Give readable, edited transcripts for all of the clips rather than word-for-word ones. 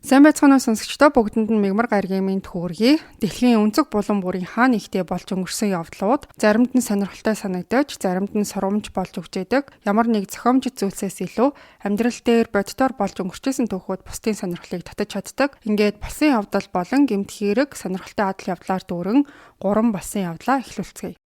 Сайн байцгаана уу сонсогчдоо, бүгдэнд нь мигмар гаргийн мэнд хүргэе. Дэлхийн өнцөг булан бүрийн хаа нэгтээ болж өнгөрсөн явдлууд заримд нь сонирхолтой санагдаж, заримд нь сурамж болж өгчээдэг. Ямар нэг зохиомжит зүйлсээс илүү амьдрал дээр боддоор болж өнгөрчөөсөн түүхүүд бусдын сонирхлыг татаж чаддаг. Ингээд болсон явдал болон гэмт хэрэг сонирхолтой адал явдлаар дүүрэн 3 болсон явдлаа эхлүүлцгээе.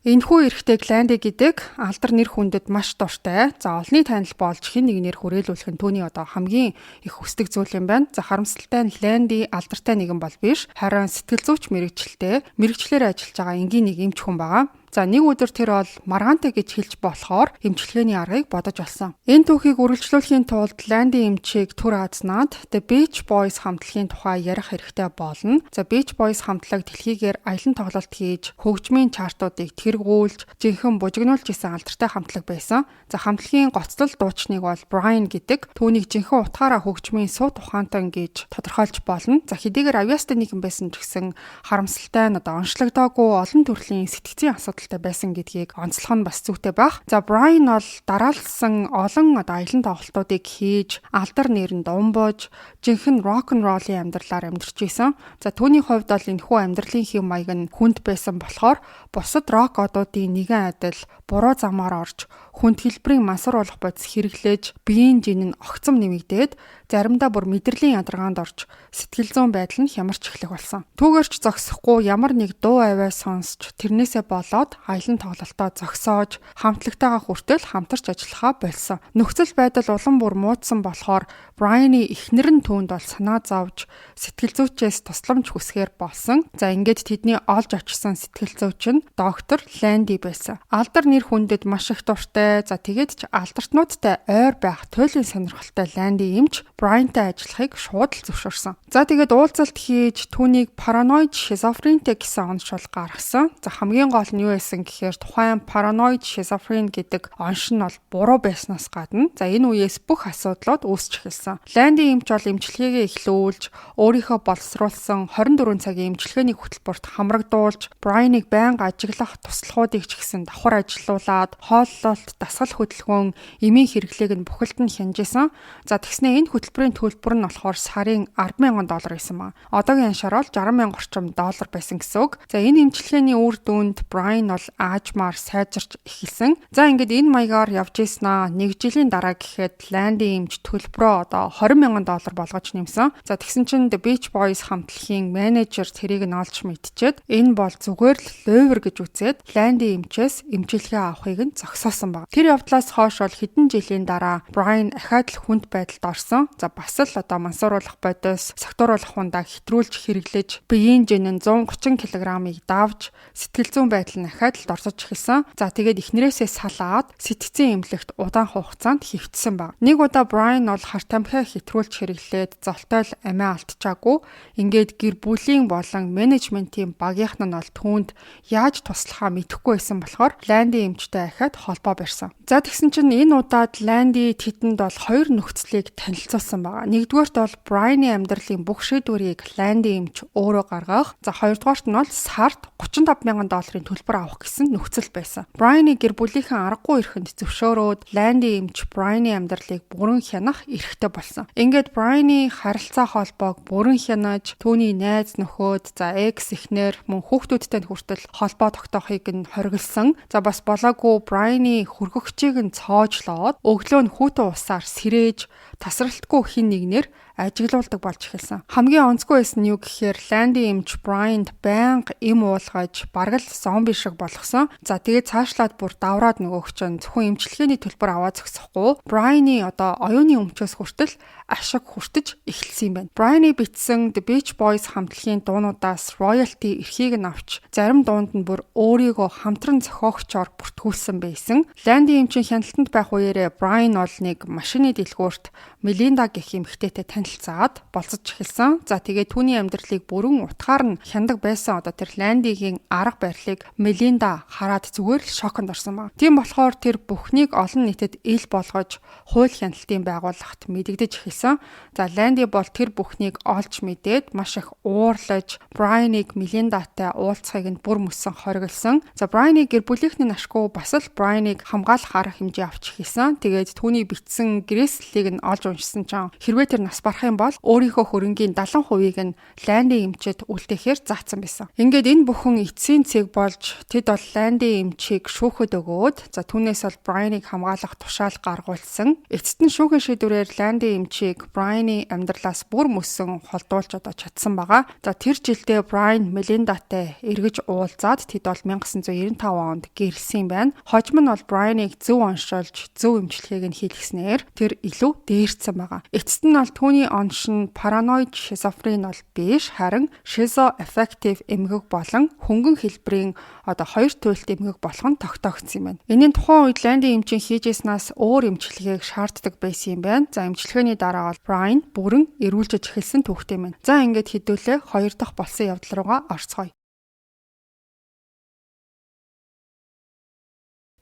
Энэхүү эрэгтэй Гланди гэдэг алдар нэр хүндэд маш дуртай. За олонний танил болж хэн нэгнээр хүрээлүүлэх нь түүний одоо хамгийн их хүсдэг зүйл юм байна. За харамсалтай нь Гланди алдартай нэгэн бол биш. Харин сэтгэл зүйч мэрэгчлээ. Мэрэгчлэр ажиллаж байгаа энгийн нэг эмч хүн байгаа. За нэг өдөр тэр бол маргаантай гэж хэлж болохоор эмчилгээний аргыг бодож олсон. Энэ түүхийг үргэлжлүүлэхийн тулд Гланди эмчийг түр хаазнаад The Beach Boys хамтлагийн тухай ярих хэрэгтэй болно. За Beach Boys хамтлаг дэлхийгээр аялан тоглолт хийж хөгжмийн чартуудыг тэргүүлж, жинхэнэ бужигнуулж исэн алдартай хамтлаг байсан. За хамтлагийн гоцлол дуучныг бол Brian гэдэг. Түүнийг жинхэнэ утгаараа хөгжмийн сууд ухаантай гэж тодорхойлж болно. За хэдийгээр авьяастай нэгэн байсан ч гэсэн харамсалтай нь одоо онцлогдоогүй олон төрлийн сэтгцийн асуудал байсан гэдгийг онцлох нь бас зүйтэй байх. За Brian бол дараалсан олон одоо аялан тоглолтуудыг хийж, алдар нэрэнд умбож, жинхэнэ рок н роллын амьдралаар амьдарч исэн. За түүний хувьд бол энэхүү амьдралын хэв маяг нь хүнд байсан болохоор бусад рок одуудын нэгэн адил буруу замаар орж, хүнд хэлбэрийн мансуур болох бодис хэрэглэж, биеийн жин нь огцом нэмэгдээд, заримдаа бүр мэдрэлийн ядаргаанд орж, сэтгэл зүйн байдал нь хямарч эхлэх болсон. Түүгээрч зогсохгүй ямар нэг дуу аваа сонсч, тэрнээсээ болоод аялан тоглолтоо зогсоож, хамтлагтайгаа хүртэл хамтарч ажиллахаа болсон. Нөхцөл байдал улам бүр муудсан болохоор Brian-ы эхнэр нь түүнд бол санаа зовж, сэтгэл зүйчээс тусламж хүсгээр болсон. За ингээд тэдний олж очсон сэтгэл зүйч нь доктор Гланди байсан. Алдар нэр хүндэд маш их дуртай. За тэгээд ч алдартнуудтай ойр байх туйлын сонирхолтой Гланди эмч Brian-тай ажиллахыг шууд л зөвшөөрсөн. За тэгээд уулзалт хийж түүнийг параноид шизофрентэй гэсэн онцлог гаргасан. За хамгийн гол нь юу байсан гэхээр тухайн параноид шизофрен гэдэг онш нь бол буруу байснаас гадна за энэ үеэс бүх асуудлууд үүсч эхэлсэн. Гланди эмч бол эмчилгээгээ эхлүүлж өөрийнхөө боловсруулсан 24 цагийн эмчилгээний хөтөлбөрт хамрагдуулж Brian-ыг байнга ажиглах туслахуудыг ч гэсэн давхар ажилуулад хооллолт, дасгал хөдөлгөөн, эмийн хэрэглээг нь бүхэлд нь хянжсэн. За тэгснэ энэ хөтөлбөрийн төлбөр нь болохоор сарын $10,000 байсан ба. Одоогийн аншаар бол $60,000 орчим доллар байсан гэсэн үг. За энэ эмчилгээний үр дүнд Brian бол аажмаар сайжирч эхэлсэн. За ингээд энэ маягаар явж ийснаа 1 жилийн дараа гэхэд Гланди эмч төлбөрөө одоо $20,000 болгож нэмсэн. За тэгсэн чинь The Beach Boys хамтлагийн менежер тэрийг нь олж мэдчихэд энэ бол зүгээр л ловер гэж үзээд Гланди эмчээс эмчилгээ авахыг нь зогсоосон баг. Тэр явдлаас хойш бол хэдэн жилийн дараа Brian ахаад л хүнд байдалд орсон. За бас л одоо мансууруулах бодис, согтууруулах хундаа хэтрүүлж хэрэглэж, биеийн жин нь 130 кг-ыг давж, сэтгэл зүйн байдал нь ахаад л орсож эхэлсэн. За тэгээд эхнэрээсээ салаад сэтгцийн эмнэлэгт удаан хугацаанд хэвтсэн баг. Нэг удаа Brian бол харт амхиа хэтрүүлж хэрэглээд золтой л амиа алдчихаагүй. Ингээд гэр бүлийн болон менежментийн багийнх нь бол түүнд яаж туслахаа мэдэхгүй байсан болохоор Гланди эмчтэй ахаад холбоо барьсан. За тэгсэн чинь энэ удаад Гланди тэдэнд бол хоёр нөхцөлийг танилцуулсан байгаа. Нэгдүгээрт бол Brian-ы амьдралын бүх шийдвэрийг Гланди эмч өөрөө гаргах. За хоёрдугаарт нь бол сард $35,000 төлбөр авах гэсэн нөхцөл байсан. Brian-ы гэр бүлийнхэн аргагүй ирэхэнд зөвшөөрөөд Гланди эмч Brian-ы амьдралыг бүрэн хянах эрхтэй болсон. Ингээд Brian-ы харилцаа холбоог бүрэн хянаж, түүний найз нөхөд, за экс эхнэр, мөн хүүхдүүдтэй хүртэл холбоо тогтоохыг нь хориглосон. За бас болоогүй Brian-ы хөргөгчийг нь цоожлоод өглөө нь хүүтэн усаар сэрээж тасралтгүй хин нэгнэр ажиглуулдаг болж эхэлсэн. Хамгийн онцгүй байсан нь юу гэхээр Гланди эмч Brian-д байнга эм уулгаж бараг л зомби шиг болгосон. За тэгээд цаашлаад бүр давраад нөгөөх чинь зөвхөн эмчилгээний төлбөр аваад зогсохгүй Brian-ы одоо оюуны өмчөөс хүртэл ашиг хүртэж эхэлсэн юм байна. Brian-ы бичсэн The Beach Boys хамтлагийн дуунуудаас royalty эрхийг нь авч зарим дуунд нь бүр өөрийгөө хамтран зохиогчоор бүртгүүлсэн байсан. Гланди эмчийн хяналтанд байх үеэрээ Brian бол нэг машины дэлгүүрт Melinda гэх эмэгтэйтэй танилцаад болцож эхэлсэн. За тэгээд түүний амьдралыг бүрэн утгаар нь хяндаг байсан одоо тэр Гландигийн арга барилыг Melinda хараад зүгээр л шоконд орсон баг. Тийм болохоор тэр бүхнийг олон нийтэд ил болгож хууль хяналтын байгууллагт мэдэгдэж эхэлсэн. байсан. За Ланди бол тэр бүхнийг олж мэдээд маш их уурлаж Брайаныг Мелиндатай уулзахыг нь бүр мөсөн хориглосон. За Брайаны гэр бүлийнхний ашгүй бас л Брайаныг хамгаалах арга хэмжээ авч хийсэн. Тэгээд түүний бичсэн гэрээслэлийг нь олж уншсан чинь хэрвээ тэр нас барах юм бол өөрийнхөө хөрөнгийн 70%-ийг нь Ланди эмчэд үлдээхээр заасан байсан. Ингээд энэ бүхэн эцсийн цэг болж тэд бол Ланди эмчийг шүүхэд өгөөд за түүнээс бол Брайаныг хамгаалах тушаал гаргуулсан. Эцэст нь шүүхийн шийдвэрээр Ланди эмчийг Брайаны амьдралаас бүр мөсөн холдуулж чадсан байгаа. За тэр жилдээ Брайан Мелиндатай эргэж уулзаад тэд бол 1995 онд гэрэлсэн юм байна. Хожим нь бол Брайаныг зөв оншуулж зөв эмчилгээг нь хийлгэснээр тэр илүү дээрцсэн байгаа. Эцэст нь бол түүний оншин параноид шизофрен бол биш, харин шизоаффектив эмгэг болон хөнгөн хэлбэрийн хоёр туйлт эмгэг болох нь тогтоогдсон юм байна. Энийн тухайн үед Ланди эмчийн хийжсэнээс өөр эмчилгээг шаарддаг байсан юм байна. За эмчилгээний дараа бол Брайан бүрэн эрүүлжиж эхэлсэн түүхтэй юм байна. За ингээд хэдүүлээ 2 дахь болсон явдал руугаа орцгоё.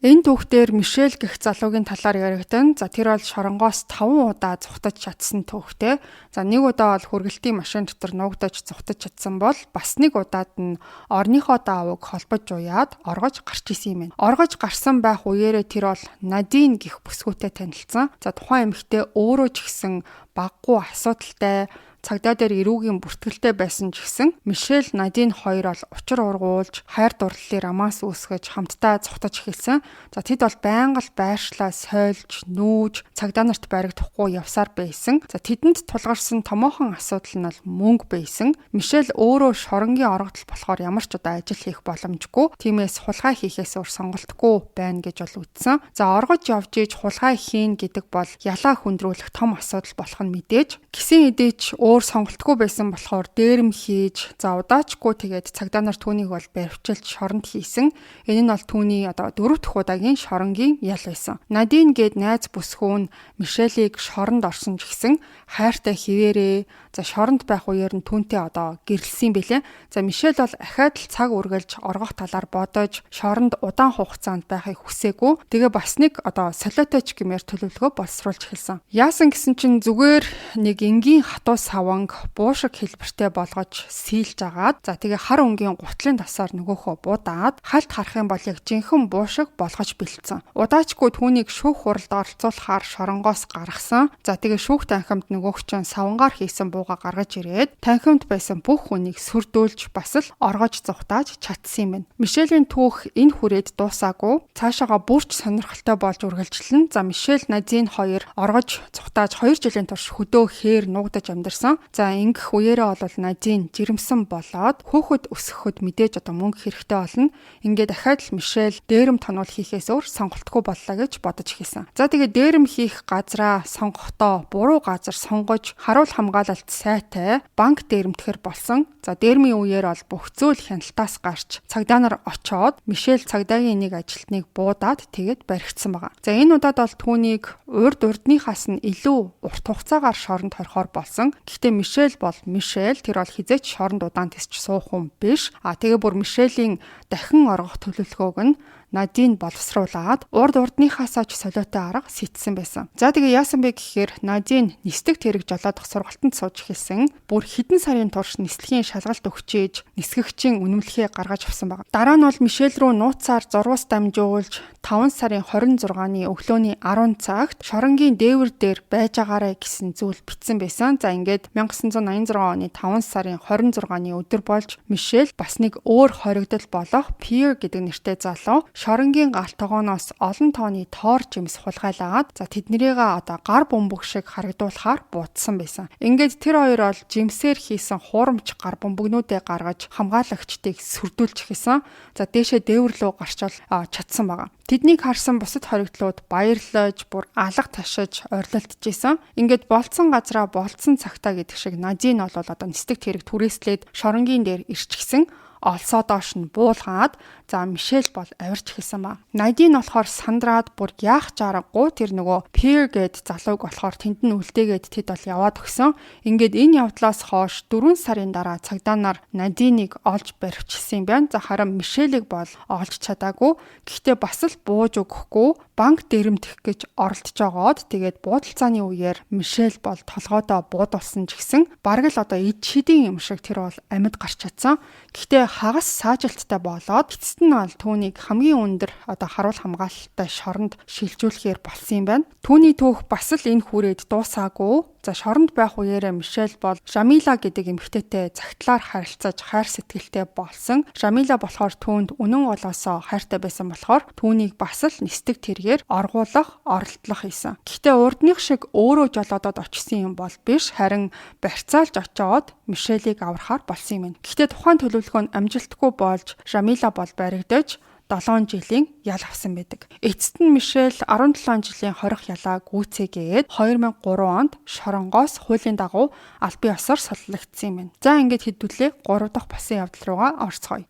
Энэ түүхтэр Мишель гэх залуугийн талаар яригдана. За тэр бол шоронгоос 5 удаа зүхтаж чадсан түүхтэй. За нэг удаа бол хүргэлтийн машин дотор нуугдаж зүхтаж чадсан бол бас нэг удаад нь орныхоо даавууг холбож уяад оргож гарч исэн юм байна. Оргож гарсан байх үеэрээ тэр бол Надин гэх бүсгүйтэй танилцсан. За тухайн эмэгтэй өөрөө ч гэсэн баггүй асуудалтай цагдаа дээр эрүүгийн бүртгэлтэй байсан ч гэсэн Мишель Надин хоёр бол учир ургуулж хайр дурлалын рамаас үүсгэж хамтдаа цухтаж эхэлсэн. За тэд бол байнга л байршлаа сойлж, нүүж, цагдаа нарт баригдахгүй явсаар байсан. За тэдэнд тулгарсан томоохон асуудал нь бол мөнгө байсан. Мишель өөрөө шоронгийн оргодол болохоор ямар ч удаа ажил хийх боломжгүй. Тиймээс хулгай хийхээс өөр сонголтгүй байна гэж бол үзсэн. За оргож явж иж хулгай хийн гэдэг бол ялаа хүндрүүлэх том асуудал болох нь мэдээж. Гисэн эдээч өөр сонголтгүй байсан болохоор дээрэм хийж за удаачгүй тэгээд цагдаа нар түүнийг бол баривчилж шоронд хийсэн. Энэ нь бол түүний 4 дахь удаагийн шоронгийн ял байсан. Надин гээд найз бүсгүүн Мишелийг шоронд орсон ч гэсэн хайртай хിവэрээ за шоронд байх үеэр нь түүнтэй гэрэлсэн бэлээ. За Мишель бол ахаад л цаг үргэлж оргох талаар бодож шоронд удаан хугацаанд байхыг хүсээгүй. Тэгээ бас нэг солиотойч гэмээр төлөвлөгөө боловсруулж эхэлсэн. Яасан гэсэн чинь зүгээр нэг энгийн хатуу саванг буушиг хэлбэртэй болгож сийлж агаад за тэгээ хар өнгийн гутлын тасаар нөгөөхөө будаад хальт харах юм бол яг жинхэнэ буушиг болгож бэлдсэн. Удаачгүй түүнийг шүүх хуралд оролцуулахаар шоронгоос гаргасан. За тэгээ шүүх танхимд нөгөөх чинь савангаар хийсэн бууга гаргаж ирээд танхимд байсан бүх хүнийг сүрдүүлж бас л оргож зүхтааж чадсан юм байна. Мишелийн түүх энэ хүрээд дуусаагүй. Цаашаага бүрч сонирхолтой болж үргэлжлэн. За Мишель Надин хоёр оргож зүхтааж 2 жилийн турш хөдөө хээр нуугдаж амьдарсан. За ингэх үеэрээ бол Надин жирэмсэн болоод хөөхөд өсгөхөд мэдээж мөнгө хэрэгтэй болно. Ингээд дахиад л Мишель дээрэм тонол хийхээс өөр сонголтгүй боллоо гэж бодож эхэлсэн. За тэгээ дээрэм хийх газраа сонгохдоо буруу газар сонгож харуул хамгаалалт сайтай банк дээрэмтгэхэр болсон. За дээрмийн үеэр бол бүх зүйл хяналтаас гарч цагдаа нар очоод Мишель цагдаагийн нэг ажилтныг буудаад тэгээд баригдсан байгаа. За энэ удаад бол түүнийг урдныхаас нь илүү урт хугацаагаар шоронд хорихоор болсон. Гэхдээ Мишель бол тэр бол хизээч шоронд удаан тисч суух хүн биш. Тэгээ бүр Мишелийн дахин оргох төлөвлөгөөг нь Надин боловсруулад урдныхаасаа ч солиотой арга сэтсэн байсан. За тэгээ яасан бэ гэхээр Надин нислэг тэрэг жолоодох сургалтанд сууж эхэлсэн. Бүр хэдэн сарын турш нислэгийн шалгалт өгчээж нисгэгчийн үнэмлэхээ гаргаж авсан байна. Дараа нь бол Мишель рүү нууцаар зурвас дамжуулж 5 сарын 26-ны өглөөний 10 цагт шоронгийн дээвэр дээр байж агаарэ гэсэн зүйл бичсэн байсан. За ингээд 1986 оны 5 сарын 26-ны өдөр болж Мишель бас нэг өөр хоригдол болох Pierre гэдэг нэртэй залуу шоронгийн галт тогооноос олон тооны тоор жимс хулгайлаагаад за тэднэрийг гар бөмбөг шиг харагдуулахаар буутсан байсан. Ингээд тэр хоёр бол жимсээр хийсэн хуурамч гар бөмбөгнүүдээ гаргаж хамгаалагчдыг сүрдүүлж эхэлсэн. За дээшээ дээвэр рүү гарчвал чадсан байгаа. Тэднийг харсан бусад хоригдлууд баярлаж, бүр алга ташиж орилолтжсэн. Ингээд болцсон газраа болцсон цагтаа гэдэг шиг Надин бол нислэг тэрэг түрээслээд шоронгийн дээр ирчихсэн. олсоо доош нь буулгаад за Мишель бол авирч эхэлсэн ба. Надин болохоор сандраад бүр яах чаргагүй тэр нөгөө Пир гээд залууг болохоор тэнд нь үлдээгээд тэд бол яваад өгсөн. Ингээд энэ явдлаас хойш 4 сарын дараа цагдаа нар Надиныг олж баривчилсан юм байна. За харин Мишелийг бол олж чадаагүй. Гэхдээ бас л бууж өгөхгүй банк дээрэмдэх гэж оролдож байгаад тэгээд буудалцааны үеэр Мишель бол толгойдоо буудулсан ч гэсэн бараг л одоо эд шидийн юм шиг тэр бол амьд гарч чадсан. Гэхдээ хагас саажилттай болоод эцэст нь бол түүнийг хамгийн өндөр одоо харуул хамгаалалттай шоронд шилжүүлэхээр болсон юм байна. Түүний түүх бас л энэ хүрээд дуусаагүй. За шоронд байх үеэрээ Мишель бол Жамила гэдэг эмэгтэйтэй цагтлаар харилцаж хайр сэтгэлтэй болсон. Жамила болохоор түүнд үнэн болоосоо хайртай байсан болохоор түүнийг бас л нисдэг тэргээр оргуулах, оролдлох хийсэн. Гэхдээ урдных шиг өөрөө жолоодод очсон юм бол биш, харин барьцаалж очоод Мишелийг аврахаар болсон юм. Гэхдээ тухайн төлөвлөгөө нь амжилтгүй болж Жамила бол баригдаж 7 жилийн ял авсан байдаг. Эцэст нь Мишель 17 жилийн хорих ялаа гүйцээгээд 2003 онд шоронгоос хуулийн дагуу албан ёсоор солилогдсон юм байна. За ингээд хэдүүлээ 3 дахь басан явдал руугаа орцгоё.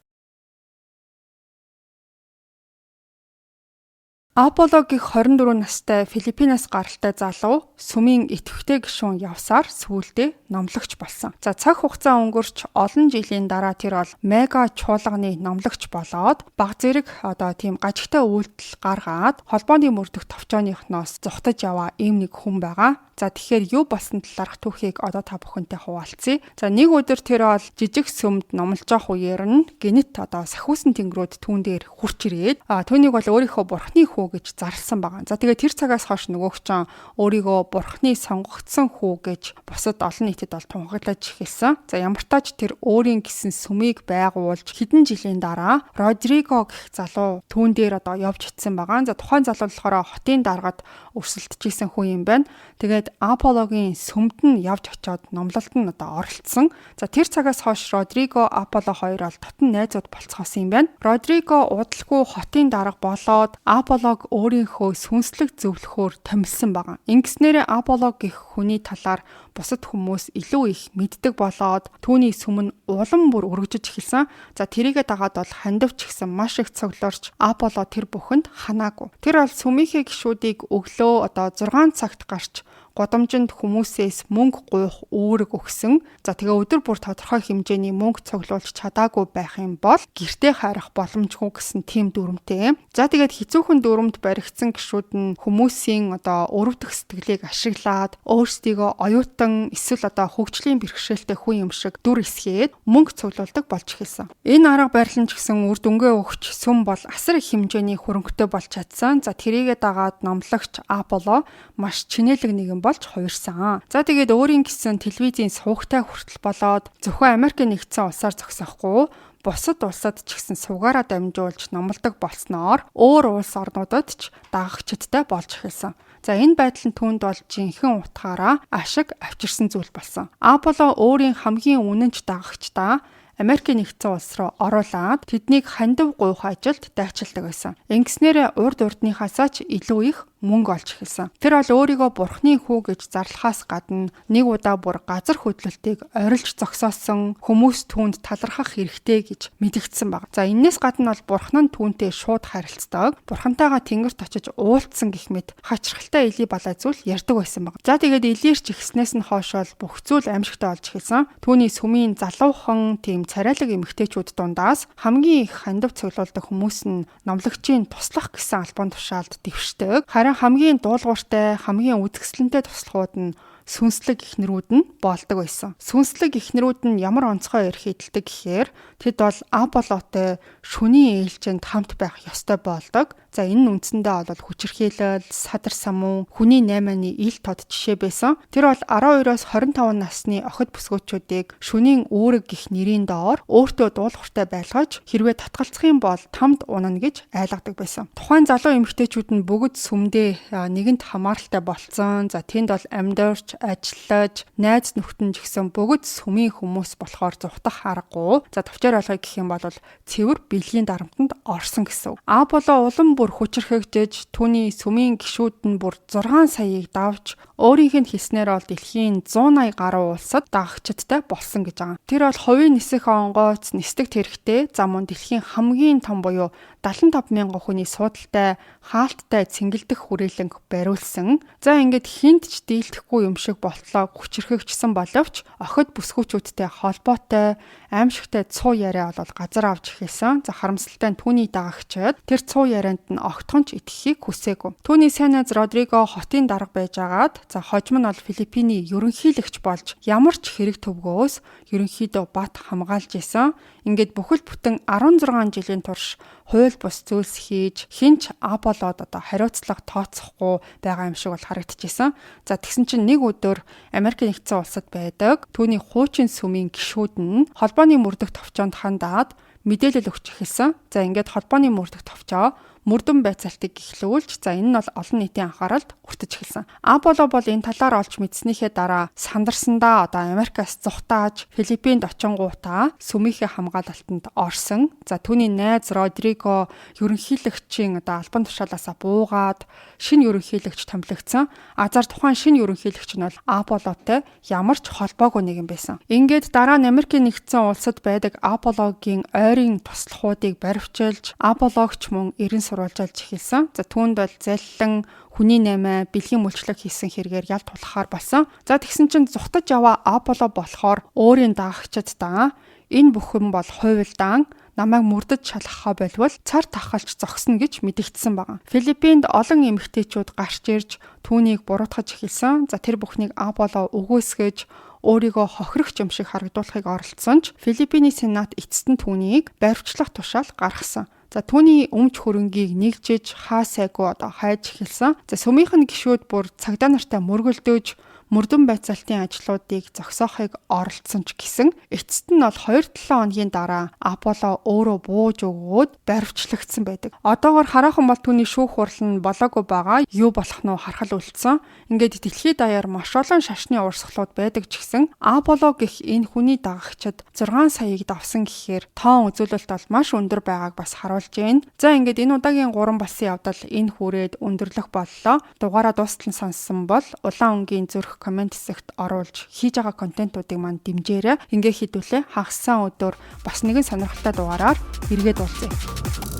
Аполло гэх 24 настай Филиппинаас гаралтай залуу сүмийн идэвхтэй гишүүн явсаар сүүлдээ номлогч болсон. За цаг хугацаа өнгөрч олон жилийн дараа тэр бол мега чуулганы номлогч болоод баг зэрэг одоо тийм гажигтай үйлдэл гаргаад холбооны мөрдөх товчооныхноос зүхтаж яваа ийм нэг хүн байгаа. За тэгэхээр юу болсон талаарх түүхийг одоо та бүхэнтэй хуваалцъя. За нэг өдөр тэр бол жижиг сүмд номлож явах үеэр нь гинэт одоо сахиусан тэнгэрүүд түүн дээр хурч ирээд түүнийг бол өөрийнхөө бурхны хүү гэж зарласан байгаа. За тэгээд тэр цагаас хойш нөгөөгч өөрийгөө бурхны сонгогдсон хүү гэж бусад олон нийтэд бол тунхаглаж эхэлсэн. За ямар тач тэр өөрийн гэсэн сүмийг байгуулж хэдэн жилийн дараа Родриго гэх залуу түүн дээр одоо явж ицсэн байгаа. За тухайн залуу болохоор хотын даргад өрсөлдөж исэн хүн юм байна. Тэгээд Аполлогийн сүмд нь явж очиод номлолт нь одоо оролцсон. За тэр цагаас хойш Родриго Аполло хоёр бол дотн найзууд болцгоосон юм байна. Родриго удалгүй хотын дарга болоод Аполлог өөрийнхөө сүнслэг зөвлөхөөр томилсон байгаа. Ингэснээр Аполло гэх хүний талаар бусад хүмүүс илүү их мэддэг болоод түүний сүм нь улам бүр өргөжөж эхэлсэн. За тэрийгэ дагаад бол хандивч гисэн маш их цоглорч Аполло тэр бүхэнд ханаагүй. Тэр бол сүмийнхээ гишүүдийг өглөө одоо 6 цагт гарч гудамжинд хүмүүсээс мөнгө гуйх үүрэг өгсөн. За тэгээ өдөр бүр тодорхой хэмжээний мөнгө цуглуулж чадаагүй байх юм бол гэртээ харах боломжгүй гэсэн тийм дүрмтэй. За тэгээд хэцүүхэн дүрмд баригдсан гишүүд нь хүмүүсийн одоо өрөвдөх сэтгэлийг ашиглаад өөрсдийгөө оюутан эсвэл одоо хөгжлийн бэрхшээлтэй хүн юм шиг дүр эсгээд мөнгө цуглуулдаг болж эхэлсэн. Энэ арга барилан ч гэсэн үр дүнгээ өгч сүм бол асар их хэмжээний хөрөнгөтэй болж чадсан. За тэрийгэ дагаад номлогч Аполло маш чинээлэг нэгэн болж хуурсан. За тэгээд өөрийн гэсэн телевизийн сувагтай хүртэл болоод зөвхөн Америк нэгдсэн улсаар зогсохгүй бусад улсад ч гэсэн сувгаараа дамжуулж номлодог болсноор өөр улс орнуудад ч дагагчдтай болж эхэлсэн. За энэ байдал нь түүнд бол жинхэнэ утгаараа ашиг авчирсан зүйл болсон. Аполло өөрийн хамгийн үнэнч дагагчдаа Америк нэгдсэн улс руу оруулаад тэднийг хандив гуйх ажилд дайчилдаг байсан. Ингэснээр урд урдныхаасаа ч илүү их мөнгө олж эхэлсэн. Тэр бол өөрийгөө бурхны хүү гэж зарлахаас гадна нэг удаа бүр газар хөдлөлтийг орилж зогсоосон, хүмүүс түүнд талархах хэрэгтэй гэж мэдэгдсэн баг. За энэс гадна бол бурхан нь түүнтэй шууд харилцдаг. Бурхантайгаа тэнгэрт очиж уулзсан гэх мэт хачирхалтай Эли балай зүйл ярьдаг байсан баг. За тэгээд Элиэрч ихснээс нь хойш бол бүх зүйл аимшигтай болж эхэлсэн. Түүний сүмийн залуухан тийм царайлаг эмэгтэйчүүд дундаас хамгийн их хандив цуглуулдаг хүмүүс нь номлогчийн туслах гэсэн албан тушаалд дэвшдэг. Хамгийн дуулууртай, хамгийн үзэсгэлэнтэй туслахууд нь сүнслэг эхнэрүүд нь болдог байсан. Сүнслэг эхнэрүүд нь ямар онцгой эрх эдэлдэг гэхээр тэд бол Аполлотой шөнийн ээлжинд хамт байх ёстой болдог. За энэ нь үндсэндээ бол хүчирхийлэл, садар самуу, хүний 8-ны ил тод жишээ байсан. Тэр бол 12-оос 25 насны охид бүсгүүчүүдийг шөнийн үүрэг гэх нэрийн доор өөртөө дуулууртай байлгаж хэрвээ татгалзах юм бол тамд унана гэж айлгадаг байсан. Тухайн залуу эмэгтэйчүүд нь бүгд сүмдээ нэгэнт хамааралтай болцсон. За тэнд бол амьдарч, ажиллаж, найз нөхдөнд гэсэн бүгд сүмийн хүмүүс болохоор зүхтах аргагүй. За товчоор ойлгоё гэх юм бол цэвэр бэлгийн дарамтанд орсон гэсэн. Аполло улам бүр хүчирхэгжиж түүний сүмийн гишүүд нь бүр 6 саяыг давж Өөрийнх нь хэлснээр бол дэлхийн 180 гаруй улсад дагагчдтай болсон гэж байгаа. Тэр бол хувийн нисэх онгойц нисдэг тэрэгтэй за мөн дэлхийн хамгийн том буюу 75 мянган хүний суудалтай хаалттай цэнгэлдэх хүрээлэнг бариулсан. За ингээд хинт ч дийлдэхгүй юм шиг болтлоо хүчрхэгчсэн боловч охид бүсгүүчүүдтэй холбоотой аимшигтай цуу яриа бол газар авч эхэлсэн. За харамсалтай нь түүний дагагчид тэр цуу ярианд нь огтхонч итгэхийг хүсээгүй. Түүний сайн найз Родриго хотын дарга байжгаад за хожим нь бол Филиппиний ерөнхийлөгч болж ямар ч хэрэг төвгөөс ерөнхийдөө бат хамгаалж исэн. Ингээд бүхэл бүтэн 16 жилийн турш хууль бус зүйлс хийж хинч Аполлод хариуцлага тооцохгүй байгаа юм шиг бол харагдчихсан. За тэгсэн чинь нэг өдөр Америк нэгдсэн улсад байдаг түүний хуучин сүмийн гишүүд нь холбооны мөрдөх товчоонд хандаад мэдээлэл өгч эхэлсэн. За ингээд холбооны мөрдөх товчоо мөрдөн байцаалтыг эхлүүлж за энэ нь бол олон нийтийн анхааралд хүртэж эхэлсэн. Аполло бол энэ талаар олж мэдснийхээ дараа сандарсандаа Америкаас зүхтааж Филиппинд очингуудаа сүмийнхээ хамгаалалтанд орсон. За түүний найз Родриго ерөнхийлөгчийн албан тушаалаасаа буугаад шинэ ерөнхийлөгч томилогдсон. Азар тухайн шинэ ерөнхийлөгч нь бол Аполлотой ямар ч холбоогүй нэг юм байсан. Ингээд дараа нь Америк нэгдсэн улсад байдаг Аполлогийн ойрын туслахуудыг баривчилж Аполлогч мөн эрен сурвалжуулж эхэлсэн. За түүнд бол заллан хүний наймаа бэлгийн мүлчлэг хийсэн хэрэгээр ялт тулахаар болсон. За тэгсэн чинь зүхтаж яваа Аполло болохоор өөрийн дагагчдаа энэ бүхэн бол хувилдаан намайг мөрдөж шалгахаа болвол цар тахалж зогсно гэж мэдэгдсэн байна. Филиппинд олон эмэгтэйчүүд гарч ирж түүнийг буруутгаж эхэлсэн. За тэр бүхнийг Аполло өгөөсгөж өөрийгөө хохирогч юм шиг харагдуулахыг оролдсон ч Филиппиний сенат эцэст нь түүнийг баривчлах тушаал гаргасан. За түүний өмч хөрөнгийг нэгжиж хайж эхэлсэн. За сүмийнх нь гишүүд бүр цагдаа нартай мөргөлдөж мөрдөн байцаалтын ажлуудыг зогсоохыг оролцсон ч гэсэн эцэст нь бол 2-7 хоногийн дараа Аполло өөрөө бууж өгөөд баривчлагдсан байдаг. Одоогоор хараахан бол түүний шүүх хурал нь болоогүй байгаа. Юу болох нь харахал үлдсэн. Ингээд дэлхийд даяар маш олон шашны урсгалууд байдаг ч гэсэн Аполло гэх энэ хүний дагагчид 6 саяыг давсан гэхээр тоон үзүүлэлт бол маш өндөр байгааг бас харуулж байна. За ингээд энэ удаагийн 3 балсын явдал энэ хүрээд өндөрлөх боллоо. Дугаараа дуустал сонссон бол улаан өнгийн зүрх комент хэсэгт оруулж хийж байгаа контентуудыг манд дэмжээрэй. Ингээ хийдүүлээ хагас өдөр бас нэгэн сонирхолтой дугаараар эргээд уулзъя.